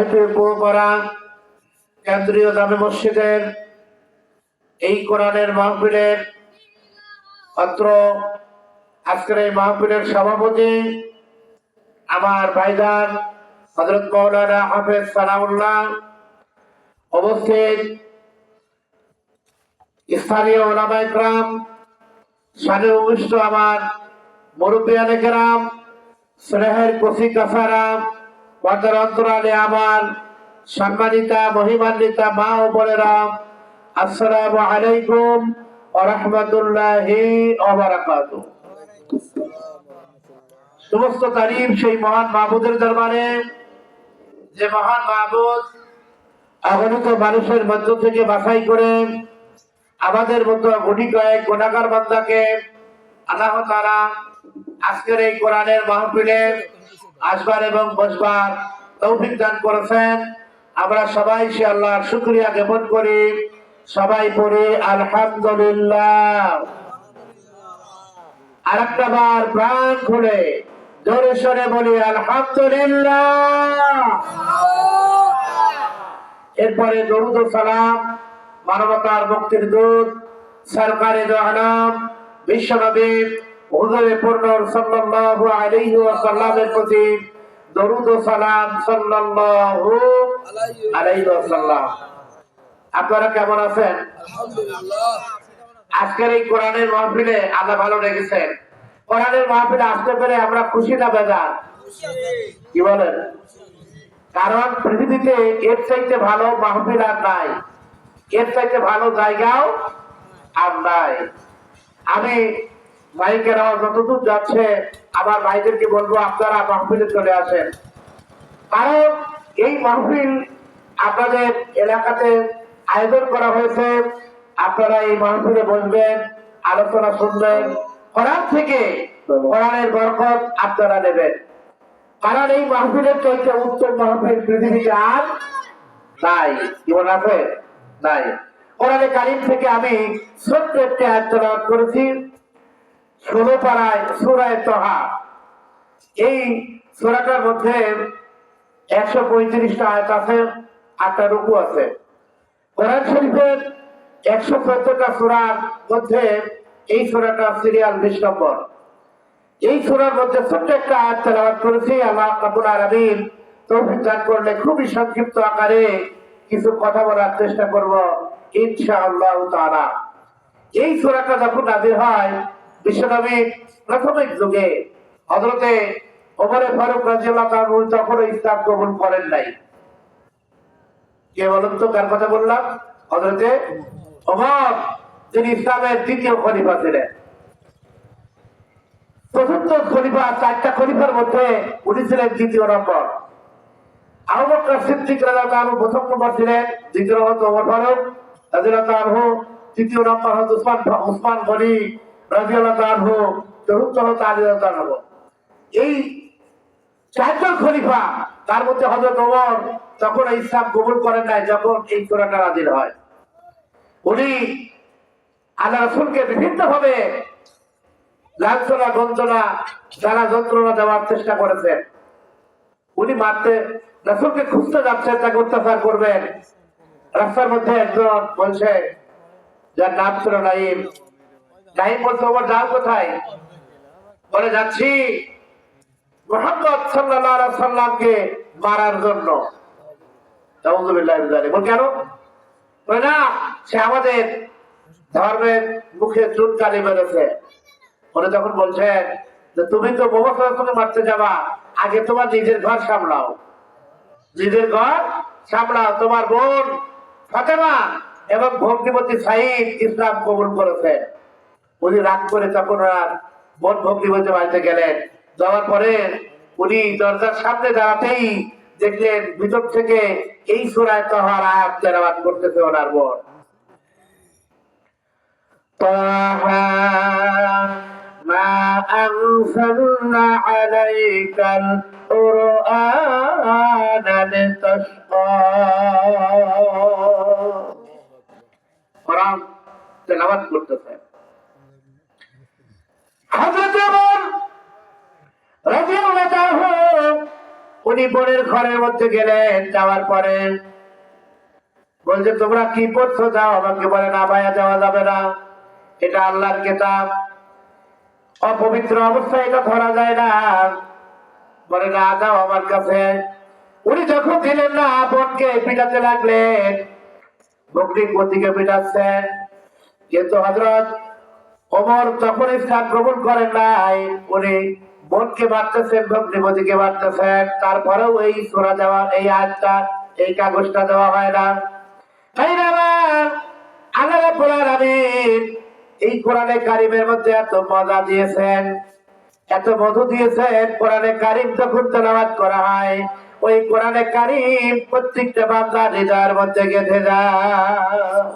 মহিপুরপাড়া কেন্দ্রীয় জামে মসজিদের এই কোরআনের মাহফিলের অত্র আজকের এই মাহফিলের সভাপতি আমার ভাইজান হযরত মাওলানা হাফেজ সানাউল্লাহ, উপস্থিত স্থানীয় ওলামায়ে কেরাম, সানে উপবিষ্ট আমার মুরব্বিয়ানে কেরাম, স্নেহের কচি কাছারা, পর্দার অন্তরালে আমার সম্মানিতা মহিমান্বিতা মা ও বোনেরা, আসসালামু আলাইকুম ওয়া রাহমাতুল্লাহি ওয়া বারাকাতুহু। সমস্ত তারিফ সেই মহান মাবুদের দরবারে, যে মহান মাবুদ অগণিত মানুষের মধ্য থেকে বাছাই করে আমাদের মতো গুটি কয়েক গুনাহগার বান্দাকে আল্লাহ তাআলা আজকের এই কোরআনের মাহফিলে আসবার এবং বসবার তৌফিক দান করেছেন। আমরা সবাই সে আল্লাহর শুকরিয়া জ্ঞাপন করি। সবাই পড়ি আলহামদুলিল্লাহ। আরেকটা বার প্রাণ খুলে জোরে সরে বলি আলহামদুলিল্লাহ। এরপরে দরুদ ও সালাম মানবতার মুক্তির দূত সরকারে দো আলম বিশ্বনবী হুজুরে পূর্ণ সাল্লাল্লাহু আলাইহি ওয়াসাল্লামের প্রতি দরুদ ও সালাম সাল্লাল্লাহু আলাইহি ওয়াসাল্লাম। আপনারা কেমন আছেন? আলহামদুলিল্লাহ। আজকের এই কোরআনের মাহফিলে আল্লাহ ভালো রেখেছেন। কোরআনের মাহফিলে আসতে পেরে আমরা খুশি না বেজার? কি বলেন? কারণ পৃথিবীতে এর চাইতে ভালো মাহফিল আর নাই, এর চাইতে ভালো জায়গাও আর নাই। আমি মাইকের আওয়াজ যতদূর যাচ্ছে আমার ভাইদেরকে বলবো আপনারা মাহফিলে চলে আসেন। কারণ এই মাহফিল আপনাদের এলাকাতে আয়োজন করা হয়েছে। আপনারা এই মাহফিলে বসবেন, আলোচনা শুনবেন, কোরআন থেকে কোরআনের বরকত আপনারা নেবেন। কারণ এই মাহফিলের চাইতে উত্তম মাহফিল পৃথিবীতে আর নাই। কি মনে আছে? নাই। কোরআনে কারীম থেকে আমি ছোট্ট একটি আয়াত তেলাওয়াত করেছি 16 পারায় সূরা তাহা। এই সূরাটার মধ্যে 135টা আয়াত আছে, 8টা রুকু আছে। কোরআন শরীফের 114টা সূরার মধ্যে এই সূরাটা সিরিয়াল 20 নম্বর। এই সূরার মধ্যে ছোট্ট একটা আয়াত তেলাওয়াত করেছি। আল্লাহ রাব্বুল আলামিন তৌফিক দান করলে খুবই সংক্ষিপ্ত আকারে কিছু কথা বলার চেষ্টা করব ইনশাআল্লাহ তাআলা। এই সূরাটা যখন নাযিল হয় বিশ্বনবী প্রাথমিক যুগে হযরতে ওমর ফারুক রাদিয়াল্লাহু তাআলা তখন ইসলাম কবুল করেন নাই। কে বলুন তো কার কথা বললাম? হযরতে ওমর, যিনি ইসলামের দ্বিতীয় খলিফা ছিলেন। চতুর্থ খলিফা, 4টা খলিফার মধ্যে উনি ছিলেন দ্বিতীয় নম্বর। আবু বকর সিদ্দিক রাদিয়াল্লাহু তাআলা প্রথম নম্বর ছিলেন, দ্বিতীয় হতো ওমর ফারুক রাদিয়াল্লাহু তাআলা, তৃতীয় নম্বর হতো উসমান গনি রাদিয়াল্লাহু তাআলা, চতুর্থ হতো আলী রাদিয়াল্লাহু তাআলা। এই 4জন খলিফা, তার মধ্যে হযরত ওমর তখন ইসলাম কবুল করেন নাই যখন এই সূরাটা নাযিল হয়। উনি আল্লাহ রাসূলকে বিভিন্ন ভাবে লাঞ্ছনা গঞ্জনা জ্বালা যন্ত্রণা দেওয়ার চেষ্টা করেছেন। উনি মারতে রাসূলকে খুঁজতে যাচ্ছেন, তাকে অত্যাচার করবেন। রাস্তার মধ্যে একজন বলছে, যার নাম ছিল নাঈম। নাঈম বলছে, ওমর যাও কোথায়? বলে যাচ্ছি মুহাম্মদ সাল্লাল্লাহু আলাইহি সাল্লামকে মারার জন্য। আউযুবিল্লাহি মিনাশ যালিক। বল কেন? বলে না, সে আমাদের ধর্মের মুখে চুনকালি মেরেছে। উনি তখন বলছেন যে তুমি তো মুহাম্মদ সাল্লাল্লাহু আলাইহি ওয়াসাল্লামকে মারতে যাবা, আগে তোমার নিজের ঘর সামলাও, নিজের ঘর সামলাও। তোমার বোন ফাতেমা এবং ভগ্নিপতি সাঈদ ইসলাম কবুল করেছে। উনি রাগ করে তখন আর বোন ভগ্নিপতি বাড়িতে গেলেন। যাওয়ার পরে উনি দরজার সামনে দাঁড়াতেই দেখলেন ভিতর থেকে এই সূরা তাহার আয়াত তেলাওয়াত করতেছে ওনার বোন। তাহা মা আনজালনা আলাইকাল কুরআনা লিতাশকা। কোরআন তেলাওয়াত করতেছে। হযরত ওমর রাদিয়াল্লাহু তাআলা উনি বোনের ঘরের মধ্যে গেলেন, যাওয়ার পরে বলছে তোমরা কি পড়ছো যাও। আমাকে বলে না ভাইয়া যাওয়া যাবে না, এটা আল্লাহর কিতাব, অপবিত্র অবস্থায় এটা ধরা যায় না। বলে না যাও আমার কাছে। উনি যখন দিলেন না, বোনকে পিটাতে লাগলেন, বকরি গতিকে পিটাচ্ছেন। কিন্তু হযরত ওমর যখন ইসলাম কবুল করেন নাই, উনি বোনকে মারতেছেন, ভগ্নিপতিকে মারতেছেন, তারপরেও এই সূরা দেওয়া, এই আয়াতটা, এই কাগজটা দেওয়া হয় না। তাই না? আল্লাহ রাব্বুল আলামিন এই কোরআনে কারিমের মধ্যে এত মজা দিয়েছেন, এত মধু দিয়েছেন। কোরআনে কারিম যখন তেলাওয়াত করা হয়, ওই কোরআনে কারিম প্রত্যেকটা বান্দার হৃদয়ের মধ্যে গেঁথে যায়।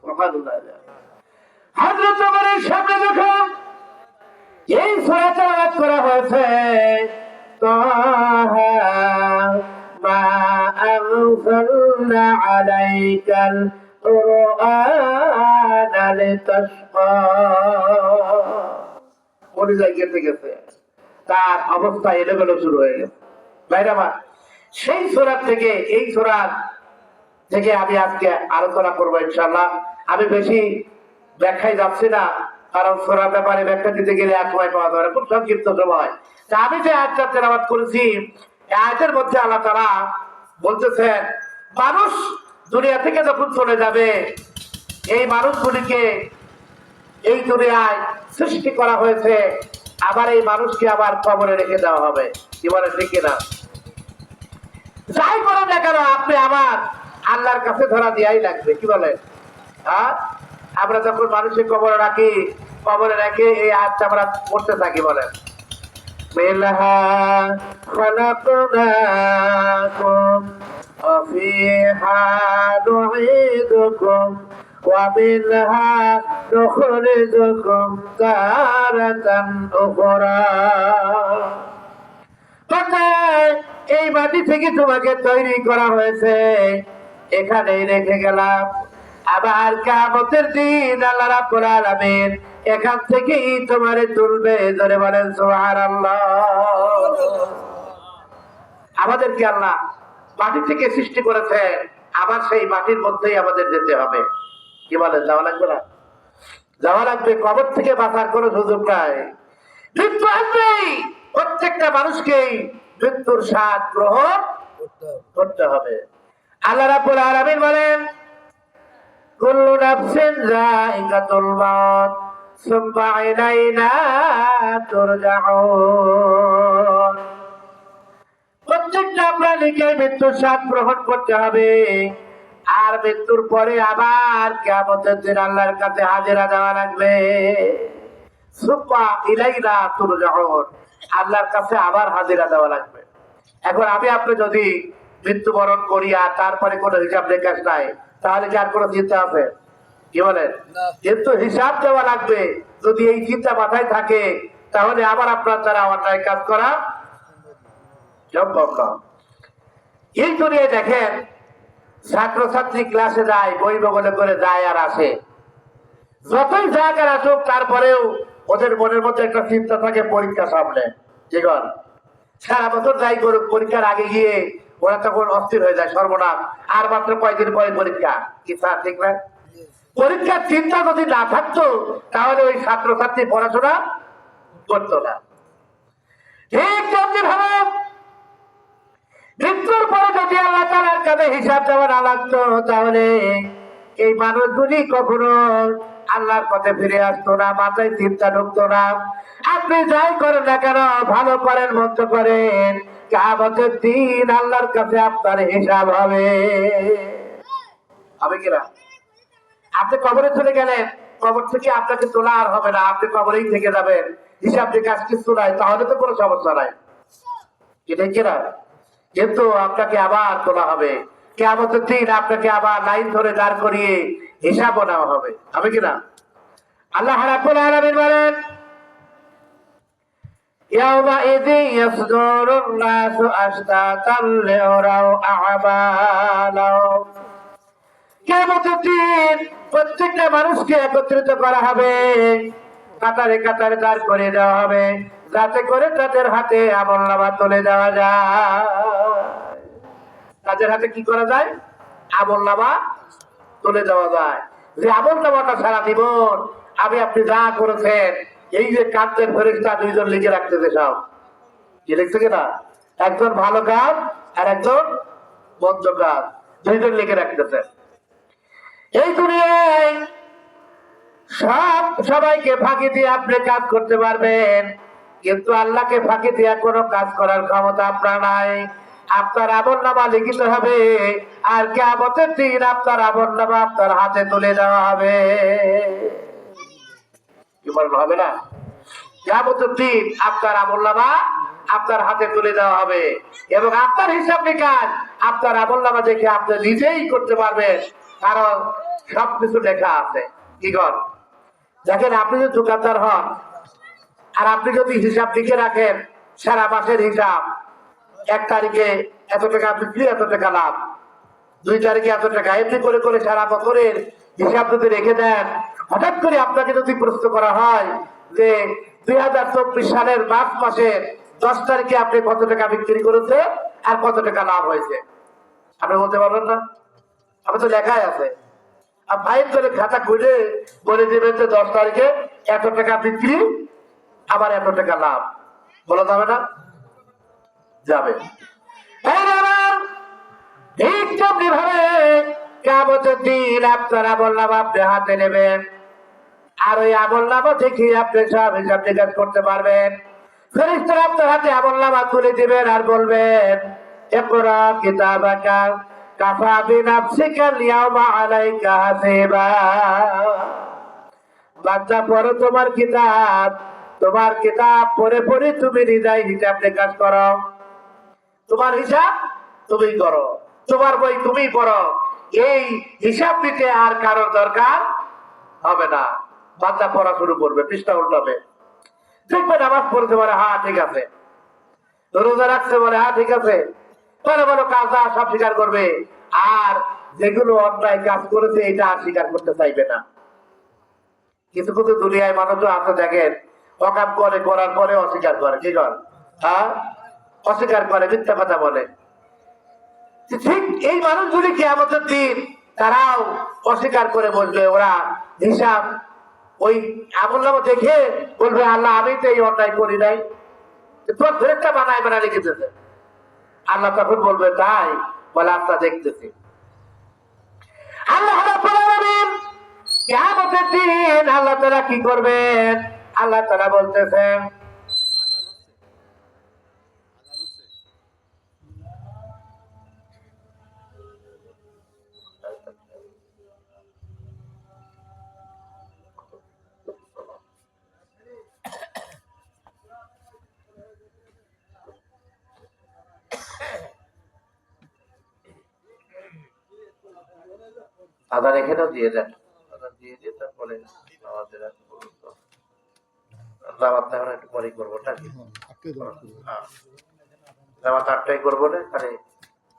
সুবহানাল্লাহ। হযরত ওমরের সামনে যখন এই সূরা তেলাওয়াত করা হয়েছে, তাহা মা আনজালনা আলাইকাল কুরআনা লিতাশকা, পরিচয় গেছে গেছে, তার অবস্থা এলোমেলো শুরু হয়ে গেছে। ভাইরা আমার, সেই সূরা থেকে, এই সূরা থেকে আমি আজকে আলোচনা করবো ইনশাআল্লাহ। আমি বেশি ব্যাখ্যায় যাচ্ছি না, কারণ সূরার ব্যাপারে ব্যাখ্যা দিতে গেলে এক সময় পাওয়া যাবে না, খুব সংক্ষিপ্ত সময়। তা আমি যে আয়াতটা তেলাওয়াত করেছি, এই আয়াতের মধ্যে আল্লাহ তাআলা বলতেছেন, মানুষ দুনিয়া থেকে যখন চলে যাবে, এই মানুষগুলিকে এই দুনিয়ায় সৃষ্টি করা হয়েছে, আবার এই মানুষকে আবার কবরে রেখে দেওয়া হবে। কি বলে ঠিক কিনা? যাই করেন না কেন, আপনি আমার আল্লাহর কাছে ধরা দিয়াই লাগবে। কি বলে? হ্যাঁ, আমরা যখন মানুষের কবরে রাখি, কবরে রেখে এই আয়াতটা আমরা পড়তে থাকি, বলেন মিনহা খালাকনাকুম ওয়া ফিহা নুঈদুকুম ওয়া মিনহা নুখরিজুকুম তারাতান উখরা। এই মাটি থেকে তোমাকে তৈরি করা হয়েছে, এখানেই রেখে গেলাম, আবার কিয়ামতের দিন আল্লাহ রাব্বুল আলামিন এখান থেকেই তোমারে তুলবে। ধরে বলেন সুবহানাল্লাহ। আমাদেরকে আল্লাহ মাটি থেকে সৃষ্টি করেছে, আবার সেই মাটির মধ্যেই আমাদের যেতে হবে। কি বলেন, যাওয়া লাগবে না? যাওয়া লাগবে। কবর থেকে বাঁচার কোনো সুযোগ নাই। মৃত্যু আসবেই, প্রত্যেকটা মানুষকেই মৃত্যুর স্বাদ গ্রহণ করতে হবে। আল্লাহ রাব্বুল আলামিন বলেন, কুল্লু নাফসিন যায়িকাতুল মাউত সুম্মা ইলাইনা তুরজাউন। প্রত্যেকটা প্রাণীকে মৃত্যুর স্বাদ গ্রহণ করতে হবে, আর মৃত্যুর পরে আবার কিয়ামতের দিন আল্লাহর কাছে হাজিরা দেওয়া লাগবে। সুম্মা ইলাইনা তুরজাউন, আল্লাহর কাছে আবার হাজিরা দেওয়া লাগবে। এখন আমি আপনি যদি মৃত্যুবরণ করি আর তারপরে কোনো হিসাব নিকাশ নাই, তাহলে কি আর কোনো চিন্তা আছে? কি বলেন? কিন্তু হিসাব দেওয়া লাগবে। যদি এই চিন্তা মাথায় থাকে, তাহলে আবার আপনার দ্বারা অন্যায় কাজ করা সম্ভব না। এই দুনিয়ায় দেখেন, ছাত্রছাত্রী ক্লাসে যায়, বই বগলে করে যায় আর আসে। যতই যাক আর আসুক, তারপরেও ওদের মনের মধ্যে একটা চিন্তা থাকে পরীক্ষা সামনে। জীবন সারা বছর যাই করুক, পরীক্ষার আগে গিয়ে ওরা তখন অস্থির হয়ে যায়, সর্বনাশ, আর মাত্র কয়েকদিন পরে পরীক্ষা। কি স্যার ঠিক না? পরীক্ষার চিন্তা যদি না থাকতো, তাহলে ওই ছাত্রছাত্রী পড়াশোনা করতো না। ঠিক তেমনি ভাবে মৃত্যুর পরে যদি আল্লাহ তাআলার কাছে হিসাব দেওয়া না লাগতো, তাহলে এই মানুষগুলি কখনো আল্লাহর পথে ফিরে আসতো না, মাথায় চিন্তা ঢুকতো না। আপনি যাই করেন না কেন, ভালো করেন মন্দ করেন, কিয়ামতের দিন আল্লাহর কাছে আপনার হিসাব হবে। হবে কিনা? আপনি কবরে চলে গেলেন, কবর থেকে আপনাকে তোলা আর হবে না, আপনি কবরেই থেকে যাবেন, হিসাব নিকাশ কিছু নাই, তাহলে তো কোনো সমস্যা নাই। এটা কিনা? কিন্তু আপনাকে আবার তোলা হবে কিয়ামতের দিন, আপনাকে আবার লাইন ধরে দাঁড় করিয়ে হিসাবও নেওয়া হবে। হবে কিনা? আল্লাহ রাব্বুল আলামিন বলেন, ইয়াউমাইযিন ইয়াসদুরুন নাসু আশতাতান লিউরাউ আ'মালাহুম। কিয়ামতের দিন প্রত্যেকটা মানুষকে একত্রিত করা হবে, কাতারে কাতারে দাঁড় করিয়ে দেওয়া হবে, যাতে করে তাদের হাতে আমলনামা তুলে দেওয়া যায়। তাদের হাতে কি করা যায়? আমলনামা তুলে দেওয়া যায়। যে আমলনামাটা সারা জীবন আমি আপনি যা করেছেন, এই যে কাজের ফেরেশতা দুইজন লিখে রাখতেছে, সব কি লিখছে কিনা? একজন ভালো কাজ আর একজন মন্দ কাজ, দুইজন লিখে রাখতেছে। এই দুনিয়ায় সবাইকে ফাঁকি দিয়ে আপনি কাজ করতে পারবেন, কিন্তু আল্লাহকে ফাঁকি দিয়ে কোনো কাজ করার ক্ষমতা আপনার নাই। আপনার আমলনামা লিখিত হবে, আর কিয়ামতের দিন আপনার আমলনামা আপনার হাতে তুলে দেওয়া হবে। কি বলেন, হবে না? কিয়ামতের দিন আপনার আমলনামা আপনার হাতে তুলে দেওয়া হবে, এবং আপনার হিসাব নিকাশ আপনার আমলনামা দেখে আপনি নিজেই করতে পারবেন, কারণ সবকিছু লেখা আছে। কি কর দেখেন, আপনি যদি দোকানদার হন আর আপনি যদি হিসাব লিখে রাখেন, সারা মাসের হিসাব, 1 তারিখে এত টাকা বিক্রি, এত টাকা লাভ, 2 তারিখে এত টাকা, এমনি করে করে সারা বছরের হিসাব যদি রেখে দেন, হঠাৎ করে আপনাকে যদি প্রশ্ন করা হয় যে 2024 সালের মার্চ মাসের 10 তারিখে আপনি কত টাকা বিক্রি করেছে আর কত টাকা লাভ হয়েছে, আপনি বলতে পারবেন না? আমি তো লেখাই আছে। আর ফাইল করে খাতা খুলে বলে দেবেন যে 10 তারিখে এত টাকা বিক্রি, আবার এত টাকা লাভ, বলা যাবে না? যাবে। ঠিক তেমনি ভাবে কিয়ামতের দিন আপনার আমলনামা আপনি হাতে নেবেন, আর ওই আমলনামা দেখে আপনি সব হিসাব নিকাশ করতে পারবেন। ফেরেশতারা আপনার হাতে আমলনামা তুলে দিবেন আর বলবেন, ইকরা কিতাবাকা কাফা বিনাফসিকা আল-ইয়াওমা আলাইকা হাসিবা। বান্দা, পড়ো তোমার কিতাব, তোমার কিতাব পড়ে পড়ে তুমি নিজেই হিসাব নিকাশ করো। তোমার হিসাব তুমি করো, তোমার বই তুমি পড়ো। এই হিসাব দিতে আর কারোর দরকার হবে না। বান্দা পড়া শুরু করবে, পৃষ্ঠা উল্টাবে, দেখবে নামাজ পড়তে পারে, হ্যাঁ ঠিক আছে, রোজা রাখতে বলে, হ্যাঁ ঠিক আছে, বড় বড় কাজ সব স্বীকার করবে, আর যেগুলো অন্যায় কাজ করেছে এটা আর স্বীকার করতে চাইবে না। কিছু কিছু দুনিয়ায় মানুষও আছে, দেখেন, অকাম করে, করার পরে অস্বীকার করে। কি কর? হ্যাঁ, অস্বীকার করে, মিথ্যা কথা বলে। ঠিক এই মানুষগুলি কিয়ামতের দিন তারাও অস্বীকার করে বসবে। ওরা হিসাব ওই আমলনামা দেখে বলবে, আল্লাহ আমি তো এই অন্যায় করি নাই, তোর ফেরেশতা বানায় বানায় রেখে দিয়েছে। আল্লাহ তখন বলবে, তাই? বলে, আপনার দেখতেছি। আল্লাহ রাব্বুল আলামিন কিয়ামতের দিন আল্লাহ তাআলা কি করবেন? আল্লাহ তাআলা বলতেছেন, আদার এখানেও দিয়ে দেন, আদার দিয়ে দিয়ে তারপরে আমাদের জামাত একটু পরে করবো, নাকি? জামাত 8টায় করবো না, তাহলে